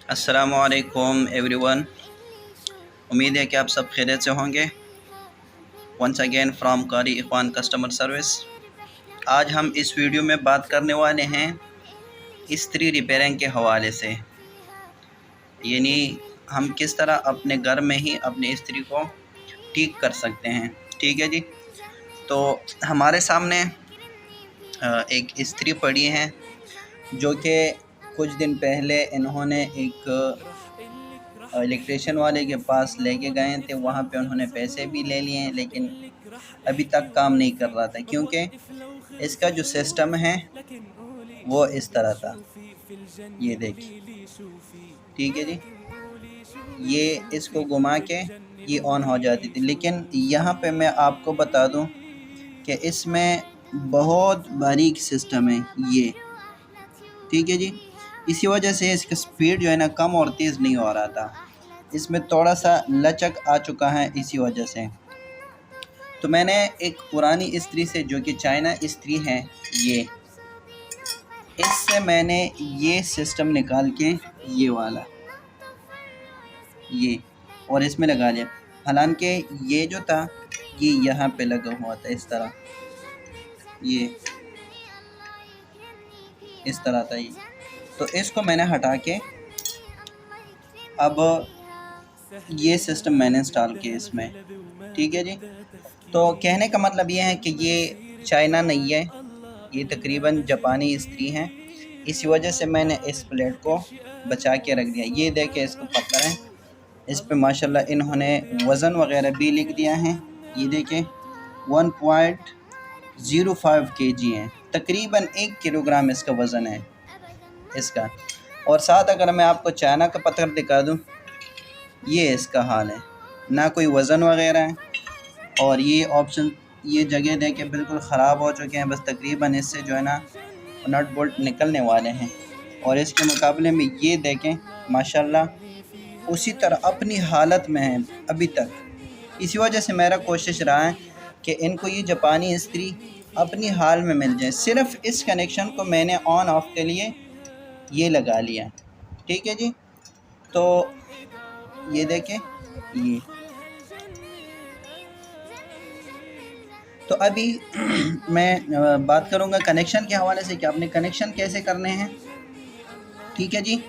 अस्सलामुअलैकुम एवरीवन। उम्मीद है कि आप सब खैरियत से होंगे। वंस अगेन फ्रॉम कारी इखवान कस्टमर सर्विस। आज हम इस वीडियो में बात करने वाले हैं इस्त्री रिपेयरिंग के हवाले से, यानी हम किस तरह अपने घर में ही अपनी इस्त्री को ठीक कर सकते हैं। ठीक है जी। तो हमारे सामने एक इस्त्री पड़ी है जो कि कुछ दिन पहले इन्होंने एक इलेक्ट्रिशियन वाले के पास लेके गए थे। वहाँ पे उन्होंने पैसे भी ले लिए हैं, लेकिन अभी तक काम नहीं कर रहा था, क्योंकि इसका जो सिस्टम है वो इस तरह था। ये देखिए, ठीक है जी। ये इसको घुमा के ये ऑन हो जाती थी, लेकिन यहाँ पे मैं आपको बता दूं कि इसमें बहुत बारीक सिस्टम है ये। ठीक है जी। इसी वजह से इसका स्पीड जो है ना कम और तेज़ नहीं हो रहा था। इसमें थोड़ा सा लचक आ चुका है इसी वजह से। तो मैंने एक पुरानी इस्त्री से, जो कि चाइना इस्त्री है, इससे मैंने ये सिस्टम निकाल के ये वाला ये और इसमें लगा लिया। हालांकि ये जो था ये यहाँ पे लगा हुआ था इस तरह, ये इस तरह था ये। तो इसको मैंने हटा के अब ये सिस्टम मैंने इंस्टॉल किया इसमें। ठीक है जी। तो कहने का मतलब ये है कि ये चाइना नहीं है, ये तकरीबन जापानी इस्त्री है। इसी वजह से मैंने इस प्लेट को बचा के रख दिया। ये देखे, इसको पकड़ है, इस पे माशाल्लाह इन्होंने वज़न वगैरह भी लिख दिया है। ये देखें 1.05 kg है, तकरीबन 1 किलोग्राम इसका वज़न है इसका। और साथ अगर मैं आपको चाइना का पत्थर दिखा दूं, ये इसका हाल है, ना कोई वज़न वगैरह है। और ये ऑप्शन, ये जगह देखे बिल्कुल ख़राब हो चुके हैं, बस तकरीबन इससे जो है ना नट बोल्ट निकलने वाले हैं। और इसके मुकाबले में ये देखें माशाल्लाह उसी तरह अपनी हालत में है अभी तक। इसी वजह से मेरा कोशिश रहा है कि इनको ये जापानी इस्त्री अपनी हाल में मिल जाए। सिर्फ़ इस कनेक्शन को मैंने ऑन ऑफ के लिए ये लगा लिया। ठीक है जी। तो ये देखें ये। तो अभी मैं बात करूँगा कनेक्शन के हवाले से कि आपने कनेक्शन कैसे करने हैं। ठीक है जी।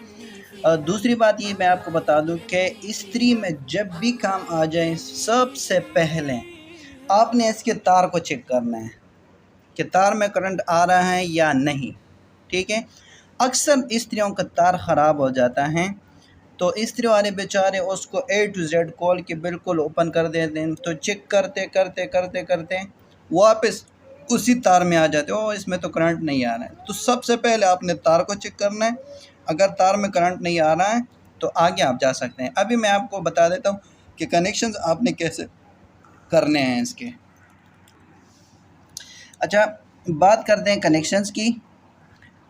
दूसरी बात ये मैं आपको बता दूं कि इस्त्री में जब भी काम आ जाए, सबसे पहले आपने इसके तार को चेक करना है कि तार में करंट आ रहा है या नहीं। ठीक है। अक्सर इस्त्रियों का तार ख़राब हो जाता है, तो इस्त्री वाले बेचारे उसको A to Z खोल के बिल्कुल ओपन कर देते हैं। तो चेक करते करते करते करते वापस उसी तार में आ जाते हो, इसमें तो करंट नहीं आ रहा है। तो सबसे पहले आपने तार को चेक करना है। अगर तार में करंट नहीं आ रहा है तो आगे आप जा सकते हैं। अभी मैं आपको बता देता हूँ कि कनेक्शंस आपने कैसे करने हैं इसके। अच्छा, बात करते हैं कनेक्शंस की।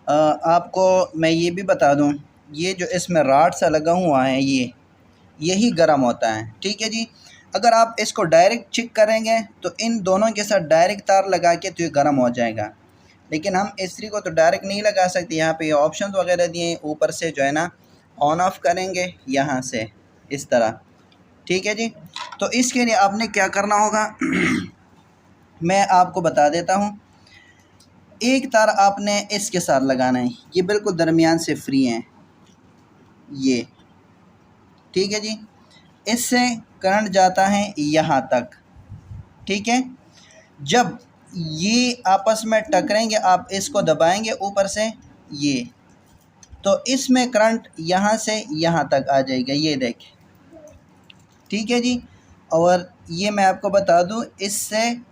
आपको मैं ये भी बता दूँ, ये जो इसमें राड सा लगा हुआ है यही गर्म होता है। ठीक है जी। अगर आप इसको डायरेक्ट चेक करेंगे तो इन दोनों के साथ डायरेक्ट तार लगा के तो ये गर्म हो जाएगा, लेकिन हम इस्त्री को तो डायरेक्ट नहीं लगा सकते। यहाँ पे ये ऑप्शन वगैरह दिए हैं, ऊपर से जो है ना ऑन ऑफ़ करेंगे यहाँ से इस तरह। ठीक है जी। तो इसके लिए आपने क्या करना होगा मैं आपको बता देता हूँ। एक तार आपने इसके साथ लगाना है, ये बिल्कुल दरमियान से फ्री हैं ये। ठीक है जी। इससे करंट जाता है यहाँ तक। ठीक है। जब ये आपस में टकरेंगे, आप इसको दबाएंगे ऊपर से ये, तो इसमें करंट यहाँ से यहाँ तक आ जाएगा, ये देखें। ठीक है जी। और ये मैं आपको बता दूं, इससे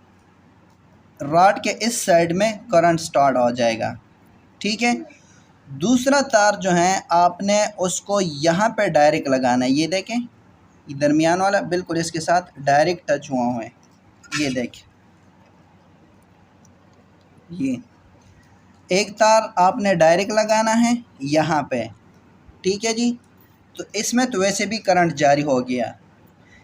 रॉड के इस साइड में करंट स्टार्ट हो जाएगा। ठीक है। दूसरा तार जो है आपने उसको यहाँ पे डायरेक्ट लगाना है। ये देखें, ये दरमियान वाला बिल्कुल इसके साथ डायरेक्ट टच हुआ हुआ है। ये देखें, ये एक तार आपने डायरेक्ट लगाना है यहाँ पे। ठीक है जी। तो इसमें तो वैसे भी करंट जारी हो गया,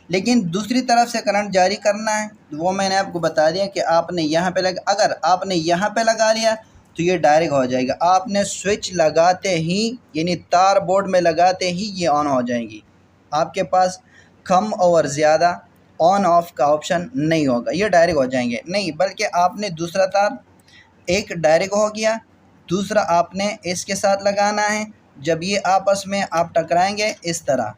लेकिन दूसरी तरफ से करंट जारी करना है वो मैंने आपको बता दिया कि आपने यहाँ पे अगर आपने यहाँ पे लगा लिया तो ये डायरेक्ट हो जाएगा। आपने स्विच लगाते ही यानी तार बोर्ड में लगाते ही ये ऑन हो जाएगी। आपके पास कम और ज़्यादा ऑन ऑफ का ऑप्शन नहीं होगा, ये डायरेक्ट हो जाएंगे नहीं, बल्कि आपने दूसरा तार एक डायरेक्ट हो गया, दूसरा आपने इसके साथ लगाना है। जब ये आपस में आप टकराएंगे इस तरह,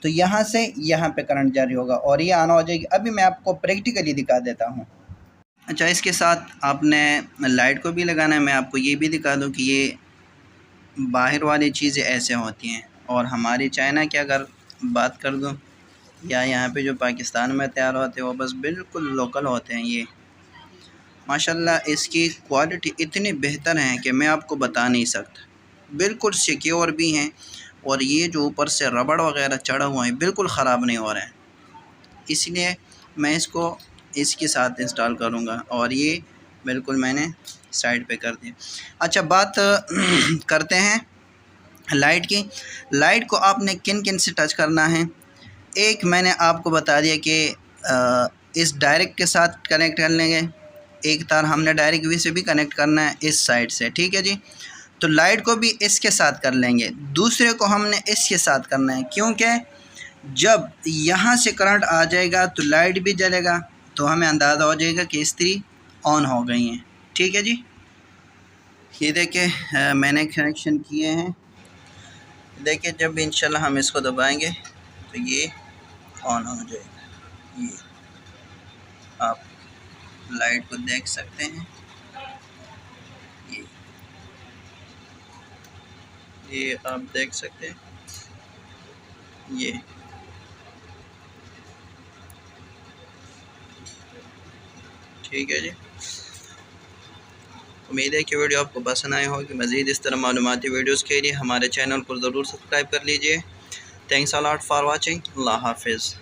तो यहाँ से यहाँ पे करंट जारी होगा और ये ऑन हो जाएगी। अभी मैं आपको प्रैक्टिकली दिखा देता हूँ। अच्छा, इसके साथ आपने लाइट को भी लगाना है। मैं आपको ये भी दिखा दूँ कि ये बाहर वाली चीज़ें ऐसे होती हैं, और हमारी चाइना की अगर बात कर दूँ या यहाँ पे जो पाकिस्तान में तैयार होते हैं वो बस बिल्कुल लोकल होते हैं। ये माशाल्लाह इसकी क्वालिटी इतनी बेहतर है कि मैं आपको बता नहीं सकता, बिल्कुल सिक्योर भी हैं, और ये जो ऊपर से रबड़ वगैरह चढ़ा हुआ है बिल्कुल ख़राब नहीं हो रहा है। इसलिए मैं इसको इसके साथ इंस्टॉल करूँगा, और ये बिल्कुल मैंने साइड पे कर दिया। अच्छा, बात करते हैं लाइट की। लाइट को आपने किन किन से टच करना है। एक मैंने आपको बता दिया कि इस डायरेक्ट के साथ कनेक्ट कर लेंगे, एक तार हमने डायरेक्ट वी से भी कनेक्ट करना है इस साइड से, ठीक है जी। तो लाइट को भी इसके साथ कर लेंगे, दूसरे को हमने इसके साथ करना है, क्योंकि जब यहाँ से करंट आ जाएगा तो लाइट भी जलेगा, तो हमें अंदाज़ा हो जाएगा कि इस्त्री ऑन हो गई हैं, ठीक है जी। ये देखिए मैंने कनेक्शन किए हैं। देखिए जब इंशाल्लाह हम इसको दबाएंगे तो ये ऑन हो जाएगा। ये आप लाइट को देख सकते हैं, ये आप देख सकते हैं, ये ठीक है जी। उम्मीद है कि वीडियो आपको पसंद आए होगी। मज़ीद इस तरह मालूमाती वीडियोस के लिए हमारे चैनल को ज़रूर सब्सक्राइब कर लीजिए। Thanks a lot for watching. अल्लाह हाफिज़।